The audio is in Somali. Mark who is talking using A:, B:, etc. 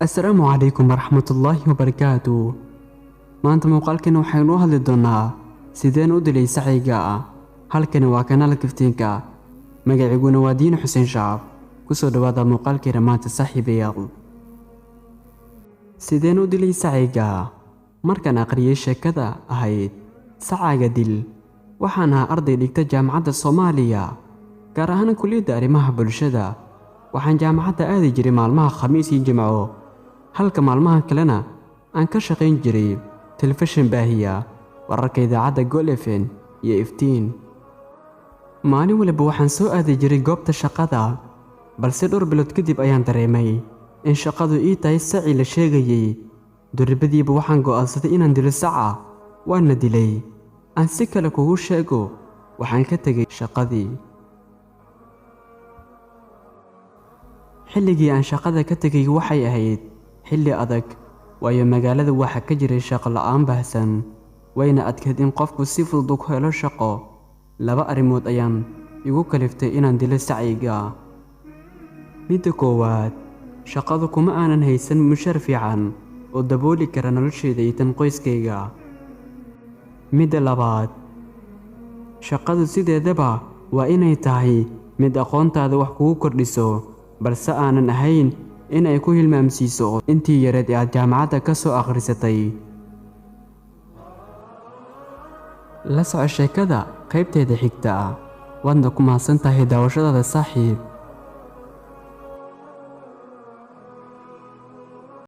A: Assalaamu calaykum waraxmatullaahi wabarakaatuh. Maanta muuqaalkan waxaynu u hadli doonaa sideen u dilay sacayga ah. Halkani waa kanaalka iftiinka. Magaciguna waa Diin Xuseen Shaab. Ku soo dhawaada muuqaalkeena maanta saaxiibayaal. Sideen u dilay sacayga? Markaan aqriyay sheekada ahayd Sacayga Dil, waxaan ahaa arday dhigta jaamacadda Soomaaliya, gaar ahaan kulliyadda arrimaha bulshada. Waxaan jaamacadda aadi jiray maalmaha Khamiis iyo Jimco, halka maalmaha kalena aan ka shaqayn jiray telefishin baahiya wararka idaacadda Gool FM iyo Iftiin. Maalin waliba waxaan soo aadi jiray goobta shaqada, balse dhowr bilood kadib ayaan dareemay in shaqadu ii tahay sacii la sheegayay. Duribadiiba waxaan go'aansaday inaan dilo saca, waana dilay. Aan si kale kugu sheego, waxaan ka tegay shaqadii. Xilligii aan shaqada ka tegay waxay ahayd xilli adag, waayo magaalada waxa ka jiray shaqo la'aan baahsan, wayna adkayd in qofku si fudud ku helo shaqo. Laba arrimood ayaan igu kaliftay inaan dilo sacayga. Midda koowaad, shaqadu kuma aanan haysan mushahar fiican oo dabooli kara noloshayda iyo tan qoyskayga. Midda labaad, shaqadu sideedaba waa inay tahay mid aqoontaada wax kugu kordhiso, balse aanan ahayn in ay ku hilmaamsiiso intii yareed ee aad jaamacadda ka soo akhrisatay. La soco sheekada qaybteeda xigta. Waadna ku mahadsan tahay daawashadaada saaxiib.